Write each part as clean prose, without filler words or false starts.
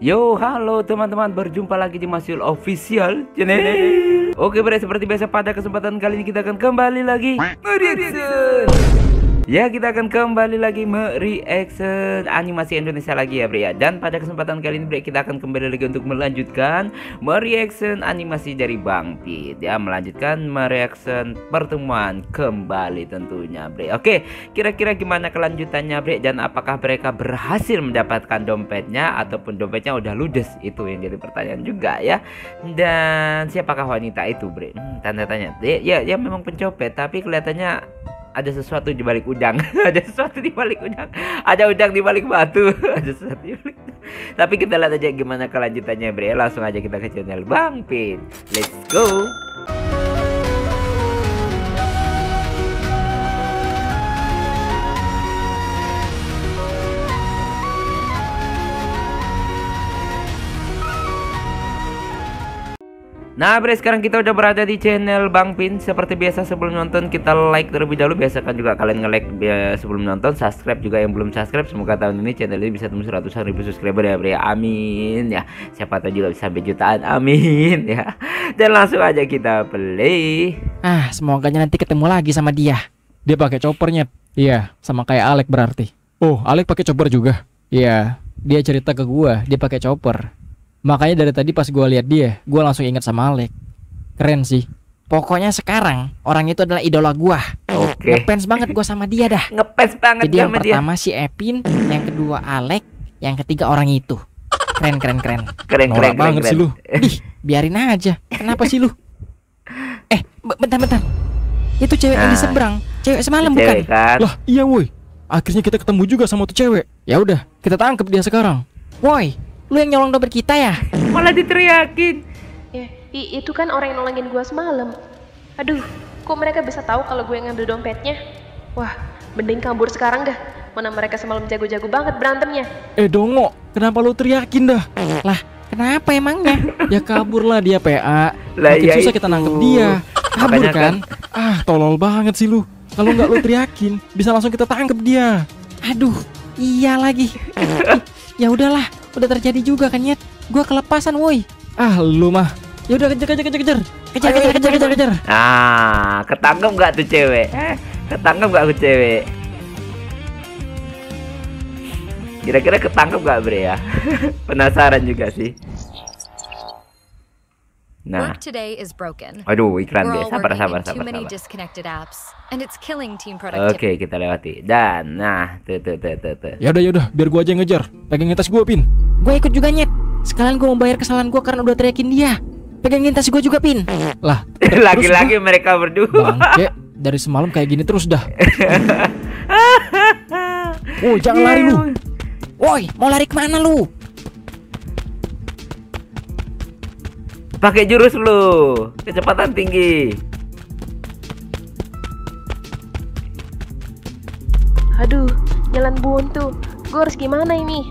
Yo, halo teman-teman, berjumpa lagi di Masyul Official Channel. Oke bre, seperti biasa pada kesempatan kali ini kita akan kembali lagi mereaction. Ya, kita akan kembali lagi mereaction animasi Indonesia lagi ya bre ya. Dan pada kesempatan kali ini bre, kita akan kembali lagi untuk melanjutkan mereaction animasi dari Bang Pit ya. Melanjutkan mereaction pertemuan kembali tentunya bre. Oke, kira-kira gimana kelanjutannya bre, dan apakah mereka berhasil mendapatkan dompetnya ataupun dompetnya udah ludes? Itu yang jadi pertanyaan juga ya. Dan siapakah wanita itu bre? Tanda tanya. Ya memang pencopet, tapi kelihatannya ada sesuatu di balik udang. Ada sesuatu di balik udang. Ada udang di balik batu. Ada sesuatu di balik. Tapi kita lihat aja gimana kelanjutannya bre. Langsung aja kita ke channel Bang Pit. Let's go. Nah bre, sekarang kita udah berada di channel Bang Pin. Seperti biasa sebelum nonton kita like terlebih dahulu. Biasakan juga kalian nge-like sebelum nonton. Subscribe juga yang belum subscribe. Semoga tahun ini channel ini bisa tembus 100.000 subscriber ya bre. Amin ya. Siapa tahu juga bisa sampai jutaan. Amin ya. Dan langsung aja kita play. Semoga nanti ketemu lagi sama dia. Dia pakai choppernya. Iya, sama kayak Alek berarti. Oh, Alek pakai chopper juga. Iya, dia cerita ke gua dia pakai chopper. Makanya dari tadi pas gue lihat dia, gue langsung ingat sama Alek. Keren sih. Pokoknya sekarang orang itu adalah idola gue. Oke. Ngefans banget gue sama dia dah. Ngefans banget. Jadi yang pertama si Epin, yang kedua Alek, yang ketiga orang itu. Keren. Keren banget sih lu. Biarin aja. Kenapa sih lu? Bentar. Itu cewek yang di seberang. Cewek semalam bukan? Kan? Lah, iya woi. Akhirnya kita ketemu juga sama tuh cewek. Ya udah, kita tangkap dia sekarang. Woi, lu yang nyolong dompet kita ya? Malah diteriakin. Itu kan orang yang nolongin gua semalam. Aduh, kok mereka bisa tahu kalau gue yang ngambil dompetnya? Wah, mending kabur sekarang dah. Mana mereka semalam jago-jago banget berantemnya. Dongo, kenapa lu teriakin dah? Lah, kenapa emangnya? Ya kabur lah dia PA. Makin susah kita nangkep dia. Kabur kan? Tolol banget sih lu. Kalau nggak lu teriakin, bisa langsung kita tangkep dia. Aduh, iya lagi. Ya udahlah, udah terjadi juga kan Nyet. Gua kelepasan woi. Lu mah. Ya udah kejar. Kejar. Ketangkep nggak tuh cewek? Ketangkep nggak tuh cewek? Kira-kira ketangkep nggak bre ya? Penasaran juga sih. Nah, aduh iklan deh, sabar. Oke, kita lewati. Dan nah, tuh. Ya udah, biar gua aja yang ngejar. Pegangin tas gua, Pin. Gua ikut juga Nyet. Sekalian gua mau bayar kesalahan gua karena udah teriakin dia. Pegangin tas gua juga, Pin. Lah, lagi-lagi mereka berdua. Bangke, dari semalam kayak gini terus dah. Jangan lari lu. Woi, mau lari kemana lu? Pakai jurus lu, kecepatan tinggi. Aduh, jalan buntu. Gue harus gimana ini?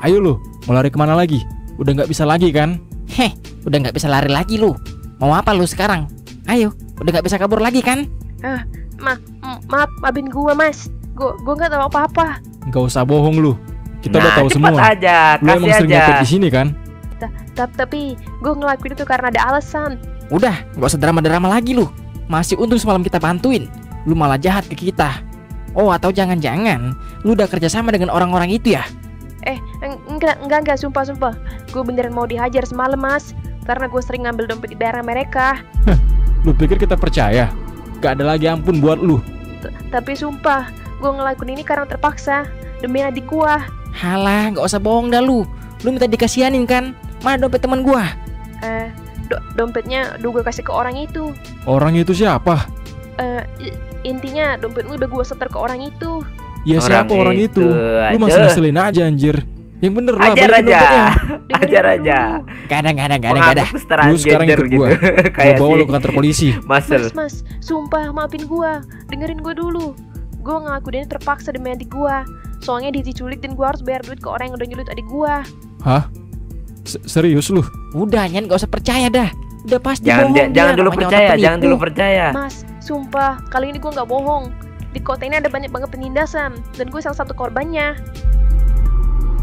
Ayo lu, mau lari kemana lagi? Udah nggak bisa lagi kan? Udah nggak bisa lari lagi lu. Mau apa lu sekarang? Ayo, udah nggak bisa kabur lagi kan? Maaf, maafin gue mas. Gue nggak tahu apa-apa. Nggak usah bohong lu. Kita udah tahu semua. Aja, lu emang sering nyopet di sini kan? Tapi gue ngelakuin itu karena ada alasan. Udah, gak usah drama-drama lagi lu. Masih untung semalam kita bantuin. Lu malah jahat ke kita. Atau jangan-jangan lu udah kerjasama dengan orang-orang itu ya? Enggak, sumpah. Gue beneran mau dihajar semalam mas. Karena gue sering ngambil dompet di daerah mereka. Lu pikir kita percaya? Gak ada lagi ampun buat lu. Tapi sumpah, gue ngelakuin ini karena terpaksa. Demi adik gue. Halah, gak usah bohong dah lu. Lu minta dikasihanin kan? Mana dompet teman gua? Dompetnya udah gue kasih ke orang itu. Orang itu siapa? Intinya dompet lu udah gue setor ke orang itu. Ya siapa orang itu? Lu masih ngeselin aja anjir. Yang bener lah, ajar aja. Gak ada. Lu sekarang ikut gua. Gua bawa lu ke kantor polisi. Mas, sumpah maafin gua. Dengerin gua dulu. Gua ngelakuin ini terpaksa demi adik gua. Soalnya dia diculik dan gua harus bayar duit ke orang yang udah nyulik adik gua. Hah? Serius lu? Udah Nyen, gak usah percaya dah. Udah pasti bohong. Jangan dulu percaya. Mas, sumpah kali ini gue nggak bohong. Di kota ini ada banyak banget penindasan dan gue salah satu korbannya.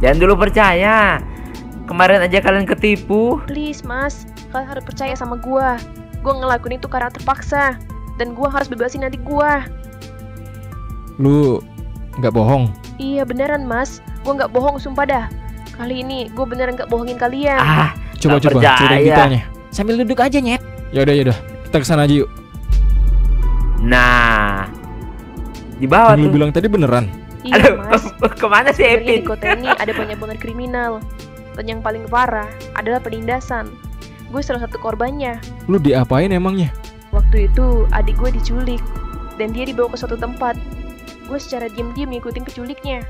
Jangan dulu percaya. Kemarin aja kalian ketipu. Please mas, kalian harus percaya sama gua. Gua ngelakuin itu karena terpaksa. Dan gua harus bebasin adik gua. Lu nggak bohong? Iya beneran mas, gua nggak bohong sumpah dah. Kali ini gua beneran nggak bohongin kalian. Coba ceritain ditanya. Sambil duduk aja Nyet. Yaudah, kita kesana aja yuk. Nah, di bawah Yang tuh. lu bilang tadi beneran? Iya mas, Kemana sih sebenarnya Epin? di kota ini ada banyak banget kriminal. Dan yang paling parah adalah penindasan. Gue salah satu korbannya. Lu diapain emangnya? Waktu itu adik gue diculik dan dia dibawa ke suatu tempat. Gue secara diam-diam ngikutin penculiknya.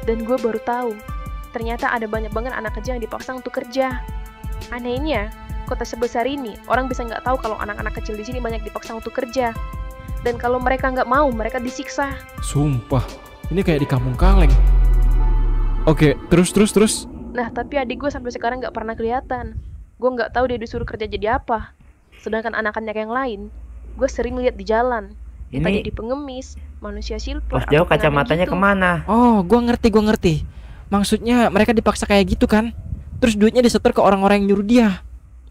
Dan gue baru tahu, ternyata ada banyak banget anak kecil yang dipaksa untuk kerja. Anehnya, kota sebesar ini orang bisa nggak tahu kalau anak-anak kecil di sini banyak dipaksa untuk kerja. Dan kalau mereka nggak mau, mereka disiksa. Sumpah, ini kayak di kampung kaleng. Oke, terus. Nah, tapi adik gue sampai sekarang nggak pernah kelihatan. Gue nggak tahu dia disuruh kerja jadi apa. Sedangkan anak-anak yang lain, gue sering lihat di jalan. Entah Ini jadi pengemis, manusia silver, pas jauh atau pengamen kacamatanya gitu. kemana? Oh, gua ngerti. Maksudnya mereka dipaksa kayak gitu kan? Terus duitnya disetor ke orang-orang yang nyuruh dia.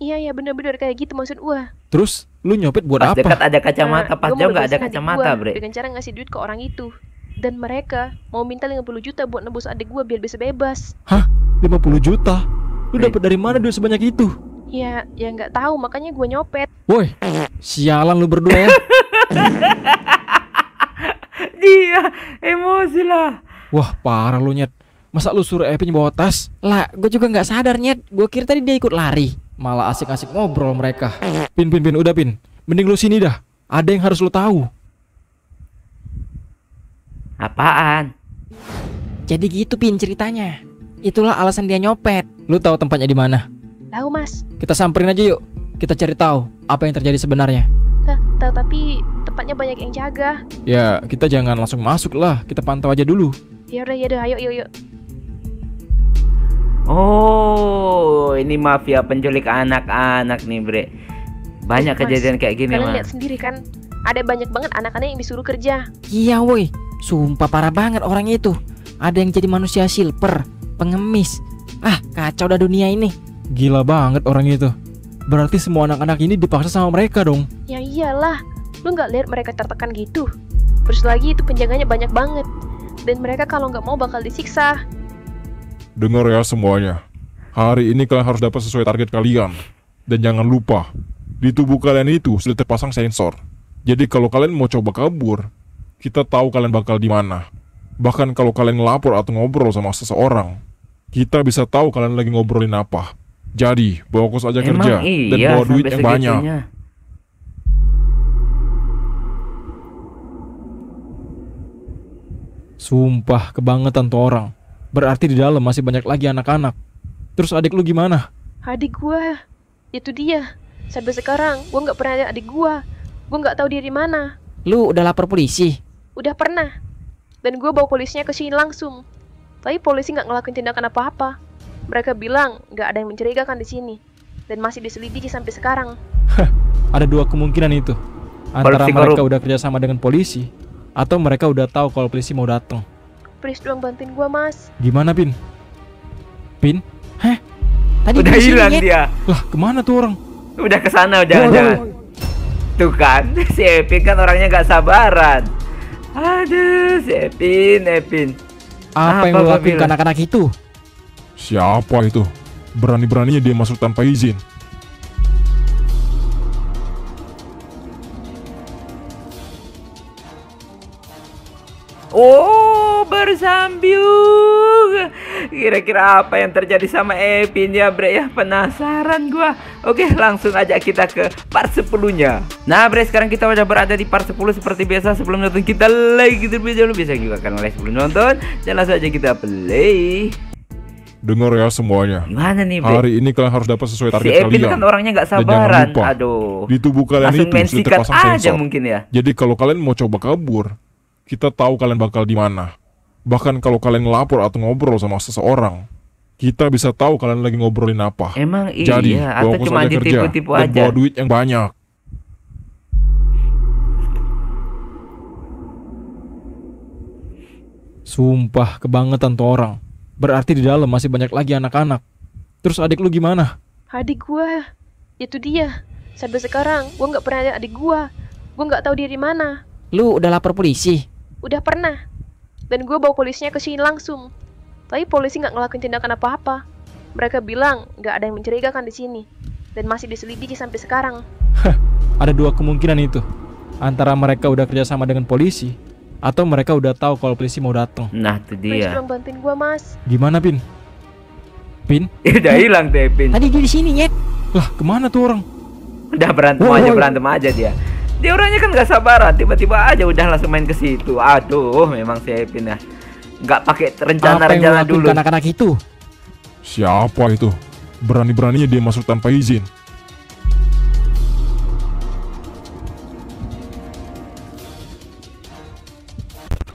Iya, bener-bener kayak gitu maksud gue. Terus lu nyopet buat Pas apa? dekat ada kacamata, pas gua mau jauh nggak ada bebasin adik kacamata, gua Bre. dengan cara ngasih duit ke orang itu. Dan mereka mau minta 50 juta buat nebus adik gue biar bisa bebas. Hah? 50 juta? Lu Bre. dapet dari mana duit sebanyak itu? Ya nggak tahu, makanya gue nyopet. Woi, sialan lu berdua ya. Dia emosi lah. Wah, parah lu Nyet. Masa lu suruh Epin bawa tas? Lah, gue juga nggak sadar Nyet. Gue kira tadi dia ikut lari. Malah asik-asik ngobrol mereka. Pin, udah Pin. Mending lu sini dah. Ada yang harus lu tahu. Apaan? Jadi gitu Pin ceritanya. Itulah alasan dia nyopet. Lu tahu tempatnya di mana? Tahu mas? Kita samperin aja yuk. Kita cari tahu apa yang terjadi sebenarnya. Tapi tempatnya banyak yang jaga. Ya, kita jangan langsung masuk lah. Kita pantau aja dulu. Ya udah, ayo, yuk. Oh, ini mafia penculik anak-anak nih, Bre. Banyak Mas, kejadian kayak gini, Kalian Mas. lihat sendiri kan, ada banyak banget anak-anak yang disuruh kerja. Iya woi. Sumpah parah banget orang itu. Ada yang jadi manusia silver, pengemis. Ah, kacau dah dunia ini. Gila banget orang itu. Berarti semua anak-anak ini dipaksa sama mereka dong. Ya iyalah, lu nggak lihat mereka tertekan gitu. Terus lagi itu penjaganya banyak banget. Dan mereka kalau nggak mau bakal disiksa. Dengar ya semuanya. Hari ini kalian harus dapat sesuai target kalian. Dan jangan lupa, di tubuh kalian itu sudah terpasang sensor. Jadi kalau kalian mau coba kabur, kita tahu kalian bakal di mana. Bahkan kalau kalian ngelapor atau ngobrol sama seseorang, kita bisa tahu kalian lagi ngobrolin apa. Jadi, fokus aja kerja dan iya, bawa duit sampai yang banyak. segitunya. Sumpah kebangetan tuh orang. Berarti di dalam masih banyak lagi anak-anak. Terus adik lu gimana? Adik gua, itu dia. Sampai sekarang gua nggak pernah lihat adik gua. Gua nggak tahu dia di mana. Lu udah lapor polisi? Udah pernah. Dan gua bawa polisinya ke sini langsung. Tapi polisi nggak ngelakuin tindakan apa-apa. Mereka bilang nggak ada yang mencurigakan di sini. Dan masih diselidiki sampai sekarang. Ada dua kemungkinan itu. Antara Korupsi mereka korup. udah kerjasama dengan polisi, atau mereka udah tahu kalau polisi mau datang. Please dong bantuin gua mas. Gimana Pin? Pin? Heh? Tadi Udah di sini, hilang Nyet. dia. Lah kemana tuh orang? Udah kesana, jangan-jangan. Tuh kan, si Epin kan orangnya gak sabaran. Aduh, si Epin. Apa yang Apa, lu lakuin ke Bill? anak-anak itu? Siapa itu? Berani-beraninya dia masuk tanpa izin. Oh, bersambung. Kira-kira apa yang terjadi sama Epin ya, Bre ya? Penasaran gua. Oke, langsung aja kita ke part 10-nya. Nah, Bre, sekarang kita udah berada di part 10 seperti biasa. Sebelum nonton kita like gitu, jangan lupa bisa juga kan like sebelum nonton. Dan langsung aja kita play. Dengar ya semuanya. Gimana nih, Bre? Hari ini kalian harus dapat sesuai Si target Epin kalian. kan orangnya gak Dan jangan sabaran. lupa, Aduh. di tubuh kalian Langsung itu main sudah sikat terpasang aja sensor. mungkin ya. Jadi kalau kalian mau coba kabur, kita tahu kalian bakal di mana. Bahkan kalau kalian ngelapor atau ngobrol sama seseorang, kita bisa tahu kalian lagi ngobrolin apa. Emang iya, Jadi, atau fokus cuma aja kerja ditipu-tipu dan aja. bawa duit yang banyak. Sumpah kebangetan tuh orang. Berarti di dalam masih banyak lagi anak-anak. Terus adik lu gimana? Adik gue, itu dia. Sampai sekarang gue nggak pernah lihat adik gue. Gue nggak tahu dia di mana. Lu udah lapor polisi? Udah pernah. Dan gue bawa polisinya ke sini langsung. Tapi polisi nggak ngelakuin tindakan apa-apa. Mereka bilang nggak ada yang mencurigakan di sini. Dan masih diselidiki sampai sekarang. Ada dua kemungkinan itu. Antara mereka udah kerjasama dengan polisi, atau mereka udah tahu kalau polisi mau datang. Nah, itu Please dia. tolong bantuin gue, Mas. Gimana, Pin? Pin? Udah hilang tuh Epin. Tadi dia di sini, Nyet. Lah, kemana tuh orang? Udah berantem aja dia. Dia orangnya kan gak sabaran, tiba-tiba aja udah langsung main ke situ. Aduh, memang si Epin ya. Nggak pakai Apa yang lu rencana-rencana lakuin dulu. ke anak-anak itu? Siapa itu? Berani-beraninya dia masuk tanpa izin.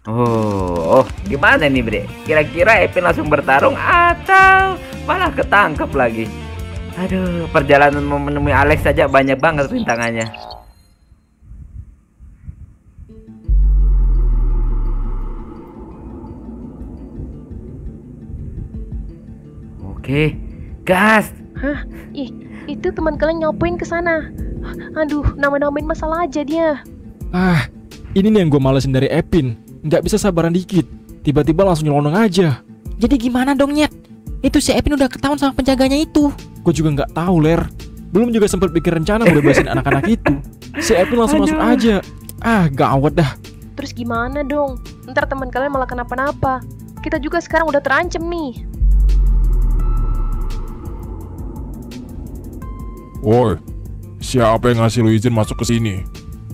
Oh, gimana nih Bre? Kira-kira Epin langsung bertarung atau malah ketangkep lagi? Aduh, perjalanan mau menemui Alex saja banyak banget rintangannya. Oke, gas. Hah? Ih, itu teman kalian ngapain ke sana? Aduh, nama-namain masalah aja dia. Ah, ini nih yang gue malesin dari Epin. Nggak bisa sabaran dikit. Tiba-tiba langsung nyelonong aja. Jadi gimana dong, Nyet? Itu si Epin udah ketahuan sama penjaganya itu. Gue juga nggak tahu, Ler. Belum juga sempat bikin rencana mau bebasin anak-anak itu. Si Epin langsung masuk aja. Ah, gawat dah. Terus gimana dong? Ntar teman kalian malah kenapa-napa. Kita juga sekarang udah terancam nih. Woi, siapa yang ngasih lu izin masuk ke sini?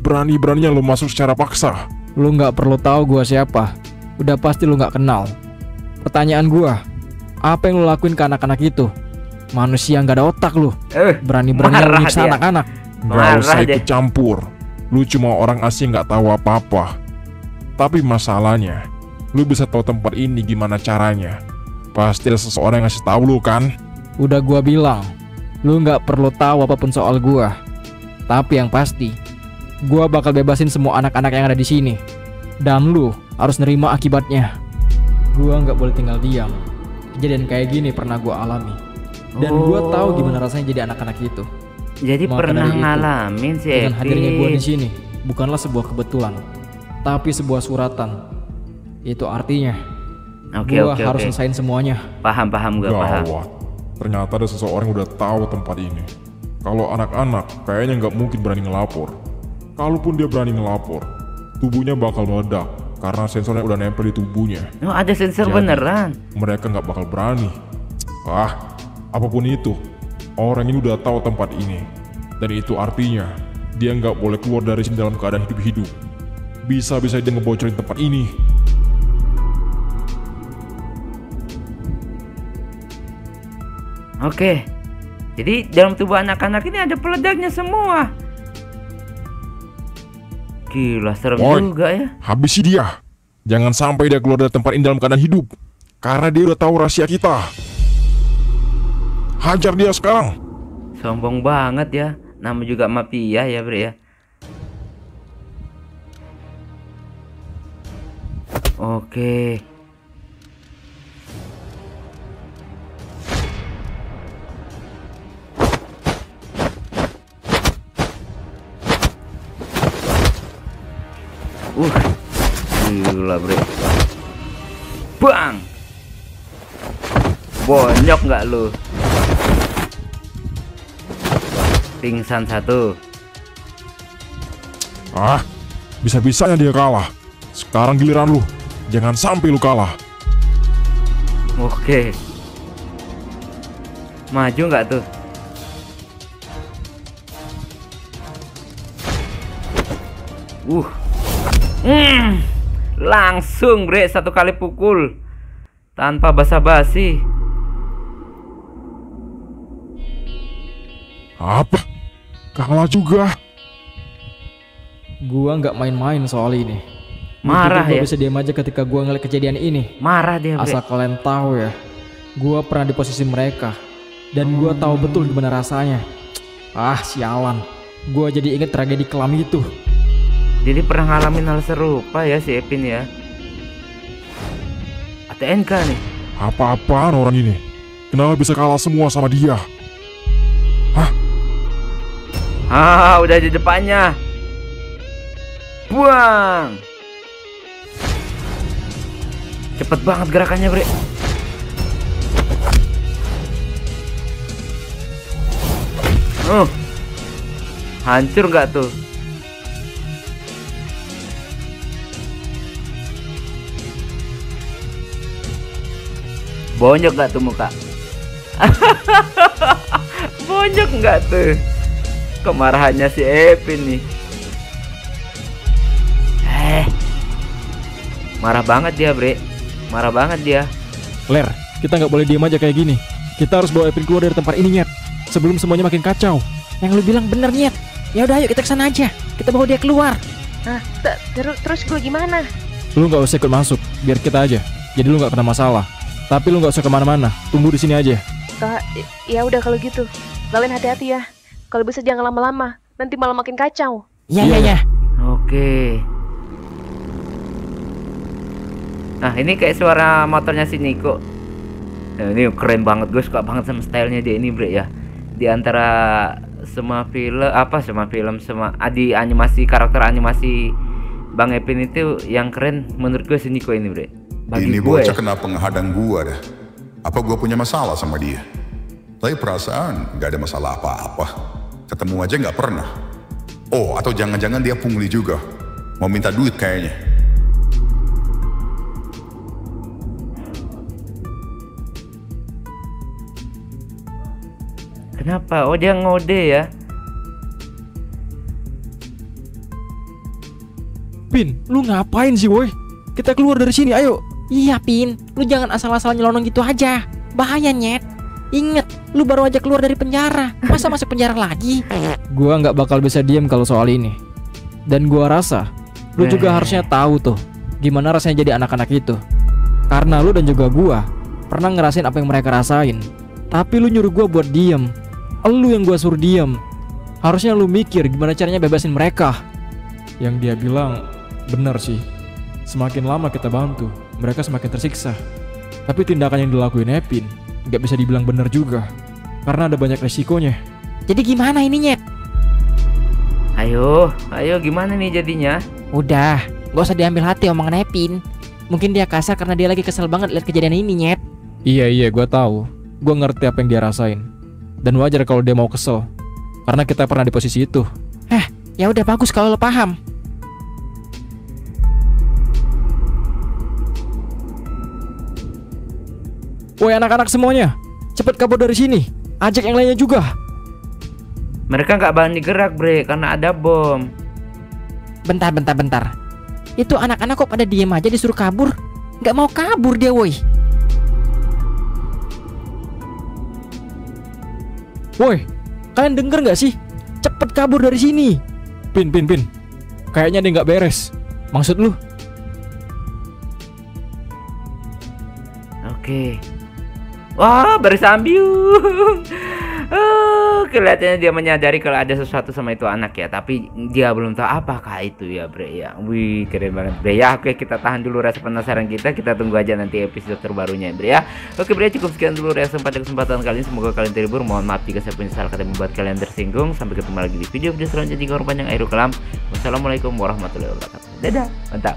Berani-beraninya lu masuk secara paksa. Lu nggak perlu tahu gua siapa. Udah pasti lu nggak kenal. Pertanyaan gua, apa yang lu lakuin ke anak-anak itu? Manusia nggak ada otak lu. Berani-beraninya lu marah nyiksa dia. anak-anak. Gak Marah usah dia. ikut campur. Lu cuma orang asing nggak tahu apa-apa. Tapi masalahnya, lu bisa tahu tempat ini gimana caranya. Pasti ada seseorang yang ngasih tahu lu kan? Udah gua bilang, lu nggak perlu tahu apapun soal gua. Tapi yang pasti, gua bakal bebasin semua anak-anak yang ada di sini. Dan lu harus nerima akibatnya. Gua nggak boleh tinggal diam. Kejadian kayak gini pernah gua alami. Dan gua tahu gimana rasanya jadi anak-anak itu. Jadi Maka pernah dari itu, ngalamin si Dengan hadirnya gua di Epin. sini bukanlah sebuah kebetulan, tapi sebuah suratan. Itu artinya Oke, gua oke, harus oke. selesaiin semuanya. Paham gue paham. Gawat. Ternyata ada seseorang yang udah tahu tempat ini. Kalau anak-anak kayaknya nggak mungkin berani ngelapor. Kalaupun dia berani ngelapor, tubuhnya bakal meledak karena sensornya udah nempel di tubuhnya. Oh, ada sensor Jadi, beneran. Mereka nggak bakal berani. Apapun itu, orang ini udah tahu tempat ini. Dan itu artinya, dia nggak boleh keluar dari sini dalam keadaan hidup-hidup. Bisa-bisa dia ngebocorin tempat ini. Oke. Jadi dalam tubuh anak-anak ini ada peledaknya semua. Gila, serem Boy. juga ya. Habisi dia. Jangan sampai dia keluar dari tempat ini dalam keadaan hidup. Karena dia udah tahu rahasia kita. Hajar dia sekarang. Sombong banget ya. Nama juga mafia ya, Bre ya. Oke. Gila, Bre. Bang. Bonyok nggak lu? Pingsan satu. Bisa-bisanya dia kalah. Sekarang giliran lu. Jangan sampai lu kalah. Oke. Maju nggak tuh? Langsung Bre, satu kali pukul tanpa basa-basi. Apa? Kalah juga. Gua nggak main-main soal ini. Lu Marah pikir gua ya? bisa diam aja ketika gua ngeliat kejadian ini. Marah dia, Bre. Asal kalian tahu ya, gua pernah di posisi mereka dan gua tahu betul gimana rasanya. Sialan. Gua jadi inget tragedi kelam itu. Jadi pernah ngalamin hal serupa ya si Epin ya. ATNK nih. Apa-apaan orang ini? Kenapa bisa kalah semua sama dia? Udah di depannya. Buang. Cepet banget gerakannya, Bre. Hancur nggak tuh? Bonyok nggak tuh muka? Bonyok nggak tuh? Kemarahannya si Epin nih. Marah banget dia, Bre. Marah banget dia. Ler, kita nggak boleh diem aja kayak gini. Kita harus bawa Epin keluar dari tempat ini, Nyet. Sebelum semuanya makin kacau. Yang lu bilang bener, Nyet. Ya udah, ayo kita kesana aja. Kita bawa dia keluar. Terus gue gimana? Lu nggak usah ikut masuk, biar kita aja. Jadi lu nggak kena masalah. Tapi lu nggak usah kemana-mana. Tunggu di sini aja. Ya udah kalau gitu. Kalian hati-hati ya. Kalau bisa jangan lama-lama. Nanti malah makin kacau. Ya. Oke. Nah, ini kayak suara motornya si Niko. Nah, ini keren banget, gue suka banget sama stylenya dia ini, Bre ya. Di antara semua animasi karakter animasi Bang Epin itu yang keren menurut gue si Niko ini, Bre. Bagi ini gue bocah kena penghadang gua dah. Apa gua punya masalah sama dia? Tapi perasaan gak ada masalah apa-apa. Ketemu aja gak pernah. Oh, atau jangan-jangan dia pungli juga. Mau minta duit kayaknya. Kenapa? Oh, dia ngode ya. Pin, lu ngapain sih, woi? Kita keluar dari sini, ayo. Iya, Pin. Lu jangan asal-asal nyelonong gitu aja. Bahaya, Nyet. Ingat, lu baru aja keluar dari penjara. Masa masuk penjara lagi? Gua nggak bakal bisa diem kalau soal ini. Dan gua rasa lu juga harusnya tahu tuh gimana rasanya jadi anak-anak itu. Karena lu dan juga gua pernah ngerasain apa yang mereka rasain. Tapi lu nyuruh gua buat diem. Lu yang gua suruh diem. Harusnya lu mikir gimana caranya bebasin mereka. Yang dia bilang benar sih. Semakin lama kita bantu, mereka semakin tersiksa. Tapi tindakan yang dilakuin Epin nggak bisa dibilang benar juga. Karena ada banyak resikonya. Jadi gimana ini, Nyet? Ayo gimana nih jadinya? Udah, gak usah diambil hati omongan Epin. Mungkin dia kasar karena dia lagi kesel banget lihat kejadian ini, Nyet. Iya, gua tahu. Gua ngerti apa yang dia rasain. Dan wajar kalau dia mau kesel. Karena kita pernah di posisi itu. Ya udah bagus kalau lo paham. Woi anak-anak semuanya, cepet kabur dari sini. Ajak yang lainnya juga. Mereka nggak berani gerak, Bre, karena ada bom. Bentar. Itu anak-anak kok pada diem aja disuruh kabur? Nggak mau kabur dia, woi. Woi, kalian denger nggak sih? Cepet kabur dari sini. Pin. Kayaknya dia nggak beres. Maksud lu? Oke. Wah, bersambung. Kelihatannya dia menyadari kalau ada sesuatu sama itu anak ya, tapi dia belum tahu apakah itu ya, Bre ya. Wih, keren banget, Bre ya. Oke, kita tahan dulu rasa penasaran kita tunggu aja nanti episode terbarunya, Bre ya. Oke, Bre, cukup sekian dulu reaksi pada kesempatan kali ini. Semoga kalian terhibur. Mohon maaf jika saya punya salah kata yang membuat kalian tersinggung. Sampai ketemu lagi di video selanjutnya. Jika orang panjang akhirul kalam. Wassalamualaikum warahmatullahi wabarakatuh. Dadah, mantap.